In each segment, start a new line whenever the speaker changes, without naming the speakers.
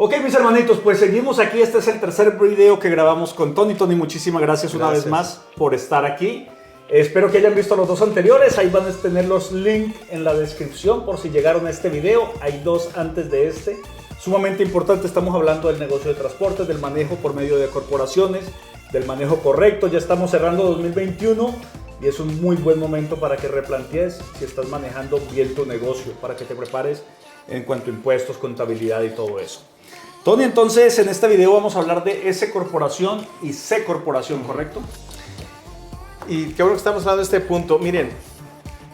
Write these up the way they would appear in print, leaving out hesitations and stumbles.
Ok, mis hermanitos, pues seguimos aquí. Este es el tercer video que grabamos con Tony. Tony, muchísimas gracias una vez más por estar aquí. Espero que hayan visto los dos anteriores. Ahí van a tener los links en la descripción por si llegaron a este video. Hay dos antes de este. Sumamente importante, estamos hablando del negocio de transportes, del manejo por medio de corporaciones, del manejo correcto. Ya estamos cerrando 2021 y es un muy buen momento para que replantees si estás manejando bien tu negocio, para que te prepares en cuanto a impuestos, contabilidad y todo eso. Tony, entonces en este video vamos a hablar de S corporación y C corporación, ¿correcto?
Y qué bueno que estamos hablando de este punto. Miren,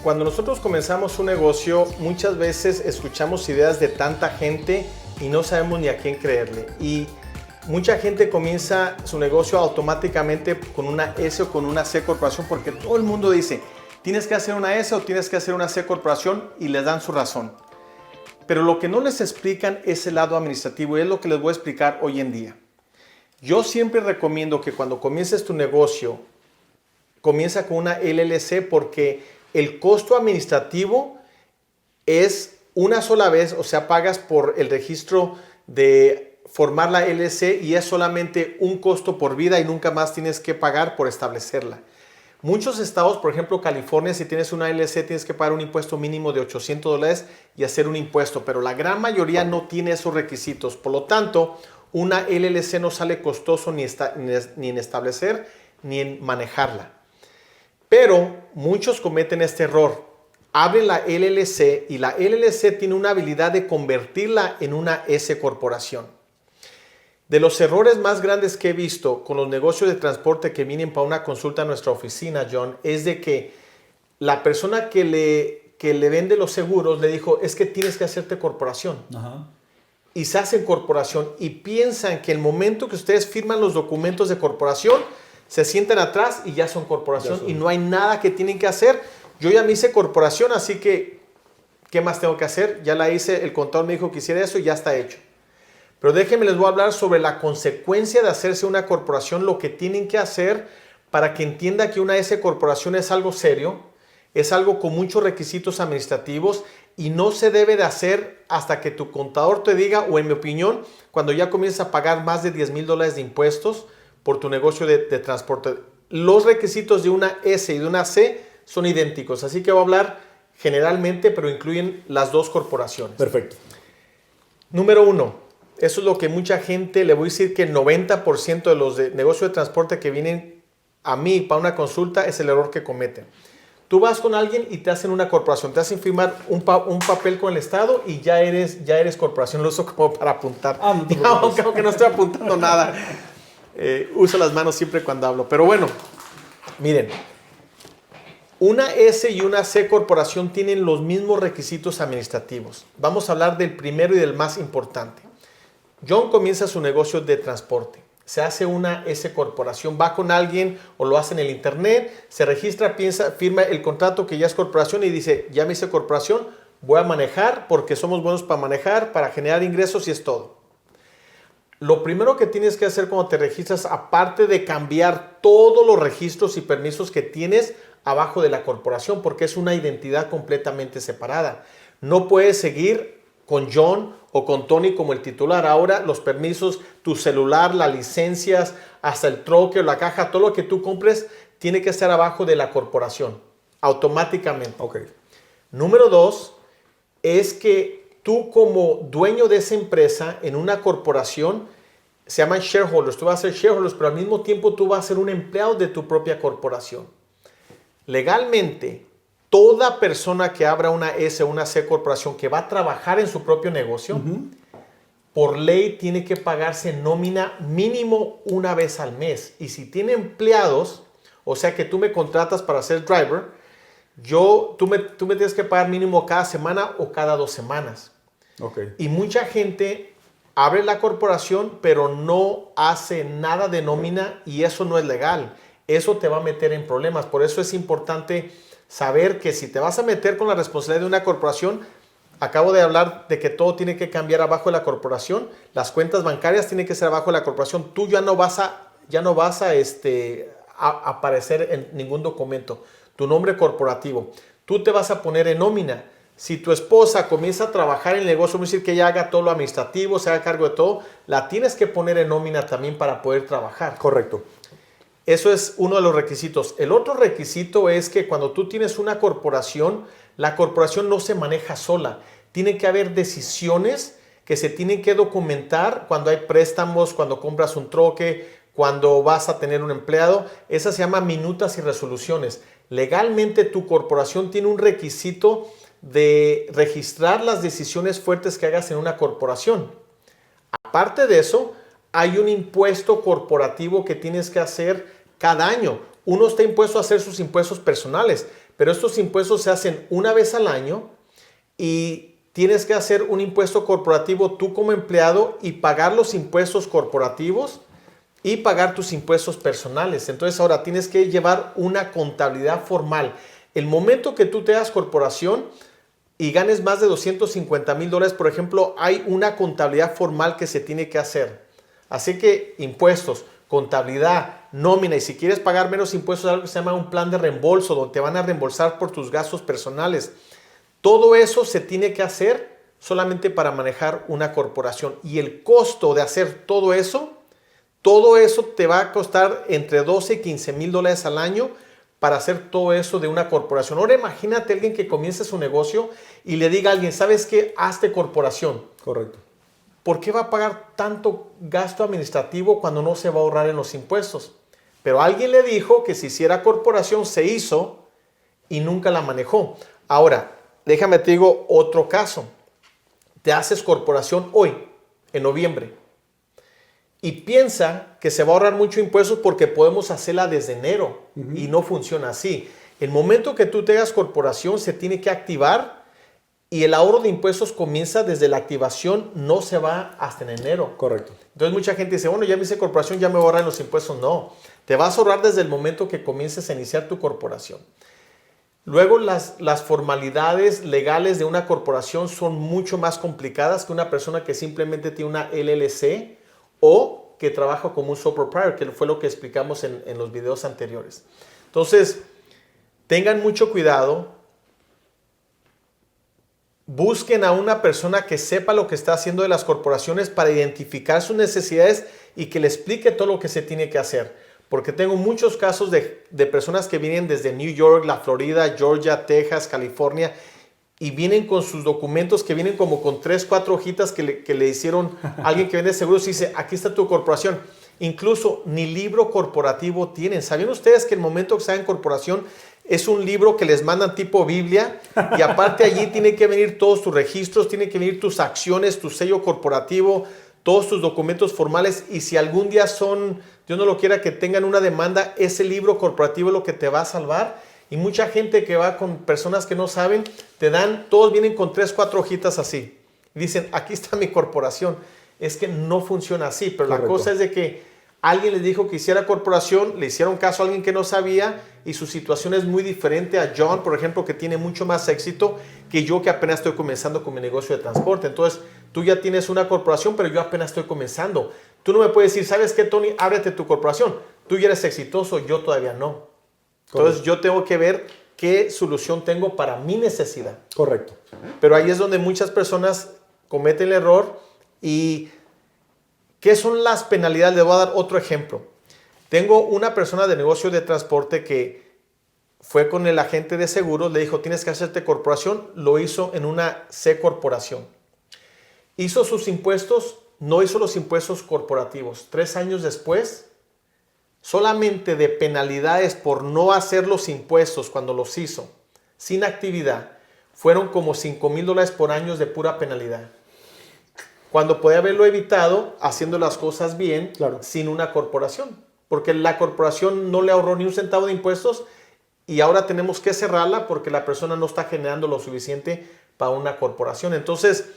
cuando nosotros comenzamos un negocio, muchas veces escuchamos ideas de tanta gente y no sabemos ni a quién creerle. Y mucha gente comienza su negocio automáticamente con una S o con una C corporación porque todo el mundo dice, tienes que hacer una S o tienes que hacer una C corporación y les dan su razón. Pero lo que no les explican es el lado administrativo y es lo que les voy a explicar hoy en día. Yo siempre recomiendo que cuando comiences tu negocio, comienza con una LLC porque el costo administrativo es una sola vez, o sea, pagas por el registro de formar la LLC y es solamente un costo por vida y nunca más tienes que pagar por establecerla. Muchos estados, por ejemplo California, si tienes una LLC tienes que pagar un impuesto mínimo de $800 y hacer un impuesto, pero la gran mayoría no tiene esos requisitos. Por lo tanto, una LLC no sale costoso ni en establecer ni en manejarla. Pero muchos cometen este error. Abren la LLC y la LLC tiene una habilidad de convertirla en una S corporación. De los errores más grandes que he visto con los negocios de transporte que vienen para una consulta a nuestra oficina, John, es de que la persona que le vende los seguros le dijo, es que tienes que hacerte corporación. Ajá. Y se hacen corporación y piensan que el momento que ustedes firman los documentos de corporación, se sientan atrás y ya son corporación y no hay nada que tienen que hacer. Yo ya me hice corporación, así que, ¿qué más tengo que hacer? Ya la hice, el contador me dijo que hiciera eso y ya está hecho. Pero déjenme, les voy a hablar sobre la consecuencia de hacerse una corporación, lo que tienen que hacer para que entienda que una S corporación es algo serio, es algo con muchos requisitos administrativos y no se debe de hacer hasta que tu contador te diga, o en mi opinión, cuando ya comienzas a pagar más de $10,000 de impuestos por tu negocio de transporte. Los requisitos de una S y de una C son idénticos, así que voy a hablar generalmente, pero incluyen las dos corporaciones.
Perfecto.
Número 1. Eso es lo que mucha gente, le voy a decir que el 90% de los negocios de transporte que vienen a mí para una consulta es el error que cometen. Tú vas con alguien y te hacen una corporación, te hacen firmar un papel con el Estado y ya eres corporación. Lo uso como para apuntar. Aunque no estoy apuntando nada. Uso las manos siempre cuando hablo. Pero bueno, miren. Una S y una C corporación tienen los mismos requisitos administrativos. Vamos a hablar del primero y del más importante. John comienza su negocio de transporte. Se hace una S corporación, va con alguien o lo hace en el internet, se registra, firma el contrato que ya es corporación y dice, ya me hice corporación, voy a manejar porque somos buenos para manejar, para generar ingresos y es todo. Lo primero que tienes que hacer cuando te registras, aparte de cambiar todos los registros y permisos que tienes abajo de la corporación, porque es una identidad completamente separada. No puedes seguir con John o con Tony como el titular. Ahora los permisos, tu celular, las licencias, hasta el troque o la caja, todo lo que tú compres tiene que estar abajo de la corporación, automáticamente.
Okay.
Número 2 es que tú como dueño de esa empresa en una corporación, se llaman shareholders, tú vas a ser shareholders, pero al mismo tiempo tú vas a ser un empleado de tu propia corporación. Legalmente, toda persona que abra una S o una C corporación que va a trabajar en su propio negocio, por ley tiene que pagarse nómina mínimo una vez al mes. Y si tiene empleados, o sea que tú me contratas para ser driver, tú me tienes que pagar mínimo cada semana o cada 2 semanas.
Okay.
Y mucha gente abre la corporación, pero no hace nada de nómina y eso no es legal. Eso te va a meter en problemas. Por eso es importante saber que si te vas a meter con la responsabilidad de una corporación, acabo de hablar de que todo tiene que cambiar abajo de la corporación, las cuentas bancarias tienen que ser abajo de la corporación, tú ya no vas a aparecer en ningún documento, tu nombre corporativo, tú te vas a poner en nómina, Si tu esposa comienza a trabajar en el negocio, vamos a decir que ella haga todo lo administrativo, se haga cargo de todo, la tienes que poner en nómina también para poder trabajar.
Correcto.
Eso es uno de los requisitos. El otro requisito es que cuando tú tienes una corporación, la corporación no se maneja sola. Tiene que haber decisiones que se tienen que documentar cuando hay préstamos, cuando compras un troque, cuando vas a tener un empleado. Esas se llaman minutas y resoluciones. Legalmente tu corporación tiene un requisito de registrar las decisiones fuertes que hagas en una corporación. Aparte de eso, hay un impuesto corporativo que tienes que hacer cada año. Uno está impuesto a hacer sus impuestos personales, pero estos impuestos se hacen una vez al año y tienes que hacer un impuesto corporativo tú como empleado y pagar los impuestos corporativos y pagar tus impuestos personales. Entonces ahora tienes que llevar una contabilidad formal. El momento que tú te hagas corporación y ganes más de $250,000, por ejemplo, hay una contabilidad formal que se tiene que hacer. Así que impuestos, contabilidad, nómina, y si quieres pagar menos impuestos, algo que se llama un plan de reembolso, donde te van a reembolsar por tus gastos personales. Todo eso se tiene que hacer solamente para manejar una corporación. Y el costo de hacer todo eso te va a costar entre $12 y $15,000 al año para hacer todo eso de una corporación. Ahora imagínate a alguien que comience su negocio y le diga a alguien, ¿sabes qué? Hazte corporación.
Correcto.
¿Por qué va a pagar tanto gasto administrativo cuando no se va a ahorrar en los impuestos? Pero alguien le dijo que si hiciera corporación, se hizo y nunca la manejó. Ahora, déjame te digo otro caso. Te haces corporación hoy, en noviembre, y piensa que se va a ahorrar mucho impuestos porque podemos hacerla desde enero. Y no funciona así. El momento que tú te hagas corporación, se tiene que activar. Y el ahorro de impuestos comienza desde la activación, no se va hasta en enero.
Correcto.
Entonces mucha gente dice, bueno, ya me hice corporación, ya me voy a ahorrar en los impuestos. No, te vas a ahorrar desde el momento que comiences a iniciar tu corporación. Luego las formalidades legales de una corporación son mucho más complicadas que una persona que simplemente tiene una LLC o que trabaja como un sole proprietor, que fue lo que explicamos en los videos anteriores. Entonces, tengan mucho cuidado. Busquen a una persona que sepa lo que está haciendo de las corporaciones para identificar sus necesidades y que le explique todo lo que se tiene que hacer. Porque tengo muchos casos de personas que vienen desde New York, la Florida, Georgia, Texas, California y vienen con sus documentos que vienen como con 3, 4 hojitas que le hicieron alguien que vende seguros y dice, aquí está tu corporación. Incluso ni libro corporativo tienen. ¿Sabían ustedes que el momento que están en corporación es un libro que les mandan tipo Biblia? Y aparte allí tienen que venir todos tus registros, tienen que venir tus acciones, tu sello corporativo, todos tus documentos formales. Y si algún día Dios no lo quiera, que tengan una demanda, ese libro corporativo es lo que te va a salvar. Y mucha gente que va con personas que no saben, todos vienen con 3, 4 hojitas así. Y dicen, aquí está mi corporación. Es que no funciona así, pero correcto. La cosa es de que alguien les dijo que hiciera corporación, le hicieron caso a alguien que no sabía y su situación es muy diferente a John, por ejemplo, que tiene mucho más éxito que yo, que apenas estoy comenzando con mi negocio de transporte. Entonces, tú ya tienes una corporación, pero yo apenas estoy comenzando. Tú no me puedes decir, ¿sabes qué, Tony? Ábrete tu corporación. Tú ya eres exitoso, yo todavía no. Entonces, yo tengo que ver qué solución tengo para mi necesidad.
Correcto.
Pero ahí es donde muchas personas cometen el error. ¿Y qué son las penalidades? Les voy a dar otro ejemplo. Tengo una persona de negocio de transporte que fue con el agente de seguros, le dijo, tienes que hacerte corporación. Lo hizo en una C corporación. Hizo sus impuestos, no hizo los impuestos corporativos. 3 años después, solamente de penalidades por no hacer los impuestos cuando los hizo, sin actividad, fueron como $5,000 por año de pura penalidad. Cuando podía haberlo evitado haciendo las cosas bien, claro, sin una corporación. Porque la corporación no le ahorró ni un centavo de impuestos y ahora tenemos que cerrarla porque la persona no está generando lo suficiente para una corporación. Entonces,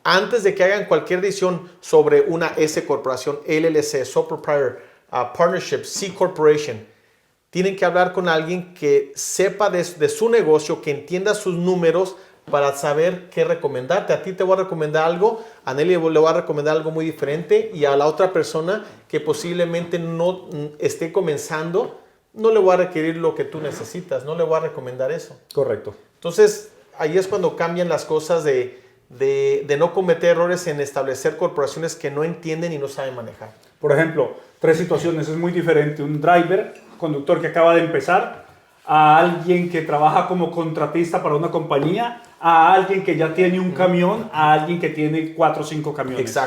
antes de que hagan cualquier decisión sobre una S corporación, LLC, sole proprietor, partnership, C corporation, tienen que hablar con alguien que sepa de su negocio, que entienda sus números para saber qué recomendarte. A ti te voy a recomendar algo, a Nelly le voy a recomendar algo muy diferente y a la otra persona que posiblemente no esté comenzando, no le voy a requerir lo que tú necesitas, no le voy a recomendar eso.
Correcto.
Entonces, ahí es cuando cambian las cosas de no cometer errores en establecer corporaciones que no entienden y no saben manejar.
Por ejemplo, 3 situaciones. Es muy diferente un driver, conductor que acaba de empezar, a alguien que trabaja como contratista para una compañía, a alguien que ya tiene un camión, a alguien que tiene 4 o 5 camiones.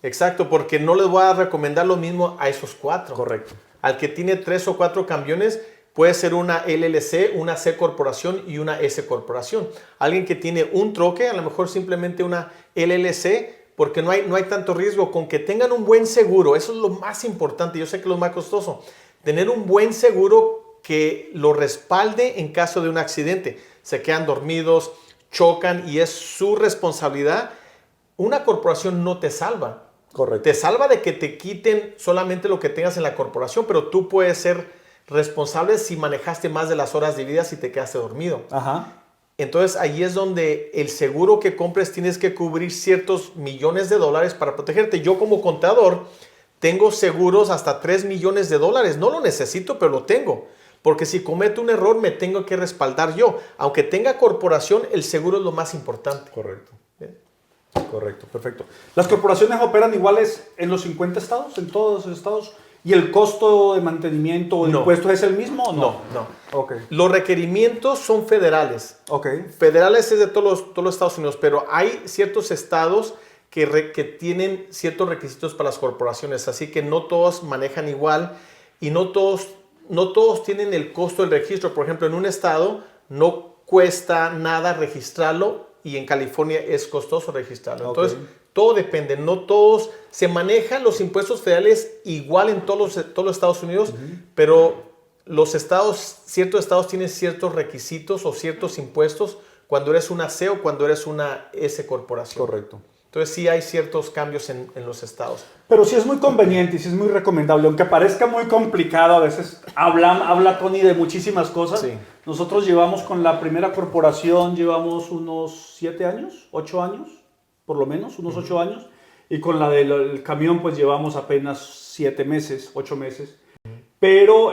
Exacto, porque no les voy a recomendar lo mismo a esos 4.
Correcto.
Al que tiene 3 o 4 camiones, puede ser una LLC, una C corporación y una S corporación. Alguien que tiene un troque, a lo mejor simplemente una LLC, porque no hay tanto riesgo. Con que tengan un buen seguro, eso es lo más importante. Yo sé que es lo más costoso. Tener un buen seguro que lo respalde en caso de un accidente. Se quedan dormidos, chocan y es su responsabilidad. Una corporación no te salva.
Correcto.
Te salva de que te quiten solamente lo que tengas en la corporación, pero tú puedes ser responsable si manejaste más de las horas debidas y te quedaste dormido.
Ajá.
Entonces ahí es donde el seguro que compres tienes que cubrir ciertos millones de dólares para protegerte. Yo como contador tengo seguros hasta $3 millones. No lo necesito, pero lo tengo. Porque si cometo un error me tengo que respaldar yo. Aunque tenga corporación, el seguro es lo más importante.
Correcto. Correcto, perfecto. ¿Las corporaciones operan iguales en los 50 estados, en todos los estados? ¿Y el costo de mantenimiento o de impuestos es el mismo o no?
No.
Okay.
Los requerimientos son federales.
Okay.
Federales es de todos los Estados Unidos, pero hay ciertos estados que tienen ciertos requisitos para las corporaciones, así que no todos manejan igual y no todos tienen el costo del registro. Por ejemplo, en un estado no cuesta nada registrarlo y en California es costoso registrarlo. Okay. Entonces, todo depende. No todos se manejan los impuestos federales igual en todos los Estados Unidos, pero ciertos estados tienen ciertos requisitos o ciertos impuestos cuando eres una C o cuando eres una S corporación.
Correcto.
Entonces, sí hay ciertos cambios en los estados.
Pero sí es muy conveniente y sí es muy recomendable. Aunque parezca muy complicado, a veces habla Tony de muchísimas cosas.
Sí.
Nosotros llevamos con la primera corporación, llevamos unos 7 años, 8 años, por lo menos, unos 8 años. Y con la del camión, pues llevamos apenas 7 meses, 8 meses. Pero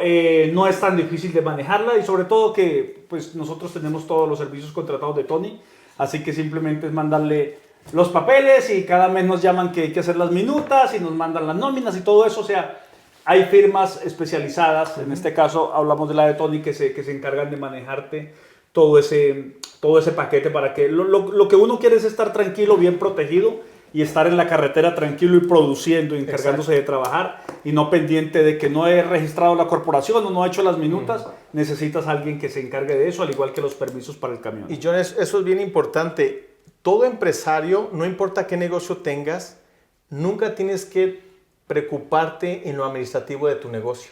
no es tan difícil de manejarla y sobre todo que pues, nosotros tenemos todos los servicios contratados de Tony. Así que simplemente es mandarle los papeles y cada mes nos llaman que hay que hacer las minutas y nos mandan las nóminas y todo eso. O sea, hay firmas especializadas. En este caso hablamos de la de Tony que se encargan de manejarte todo ese paquete para que lo que uno quiere es estar tranquilo, bien protegido y estar en la carretera tranquilo y produciendo, encargándose de trabajar y no pendiente de que no he registrado la corporación o no he hecho las minutas. Necesitas a alguien que se encargue de eso, al igual que los permisos para el camión.
Y John, eso es bien importante. Todo empresario, no importa qué negocio tengas, nunca tienes que preocuparte en lo administrativo de tu negocio.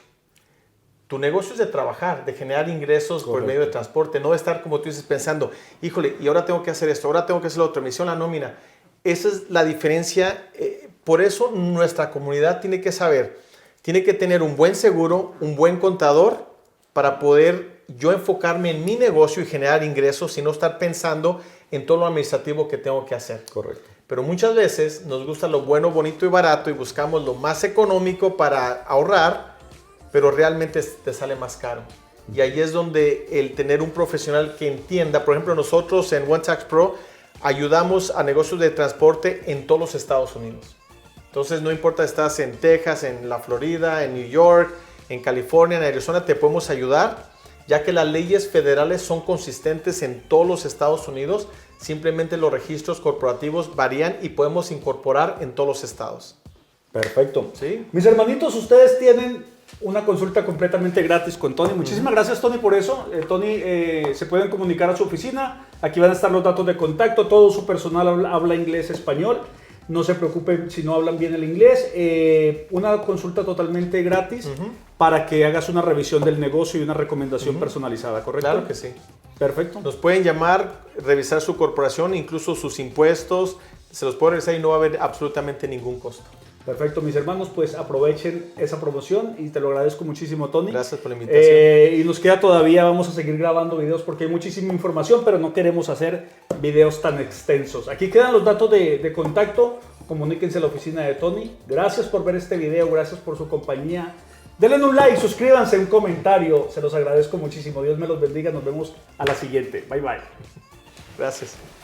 Tu negocio es de trabajar, de generar ingresos. Correcto. Por medio de transporte, no de estar como tú dices pensando, híjole, y ahora tengo que hacer esto, ahora tengo que hacer lo otro, me hicieron la nómina. Esa es la diferencia. Por eso nuestra comunidad tiene que saber, tiene que tener un buen seguro, un buen contador para poder yo enfocarme en mi negocio y generar ingresos y no estar pensando en todo lo administrativo que tengo que hacer.
Correcto.
Pero muchas veces nos gusta lo bueno, bonito y barato y buscamos lo más económico para ahorrar, pero realmente te sale más caro. Y ahí es donde el tener un profesional que entienda, por ejemplo, nosotros en One Tax Pro ayudamos a negocios de transporte en todos los Estados Unidos. Entonces, no importa si estás en Texas, en la Florida, en New York, en California, en Arizona, te podemos ayudar, ya que las leyes federales son consistentes en todos los Estados Unidos. Simplemente los registros corporativos varían y podemos incorporar en todos los estados.
Perfecto.
¿Sí?
Mis hermanitos, ustedes tienen una consulta completamente gratis con Tony. Muchísimas gracias, Tony, por eso. Tony, se pueden comunicar a su oficina. Aquí van a estar los datos de contacto. Todo su personal habla inglés, español. No se preocupen si no hablan bien el inglés. Una consulta totalmente gratis para que hagas una revisión del negocio y una recomendación personalizada, ¿correcto?
Claro que sí.
Perfecto.
Nos pueden llamar, revisar su corporación, incluso sus impuestos. Se los puede revisar y no va a haber absolutamente ningún costo.
Perfecto, mis hermanos, pues aprovechen esa promoción y te lo agradezco muchísimo, Tony.
Gracias por la invitación.
Y nos queda todavía, vamos a seguir grabando videos porque hay muchísima información, pero no queremos hacer videos tan extensos. Aquí quedan los datos de contacto, comuníquense a la oficina de Tony. Gracias por ver este video, gracias por su compañía. Denle un like, suscríbanse, un comentario, se los agradezco muchísimo. Dios me los bendiga, nos vemos a la siguiente. Bye, bye.
Gracias.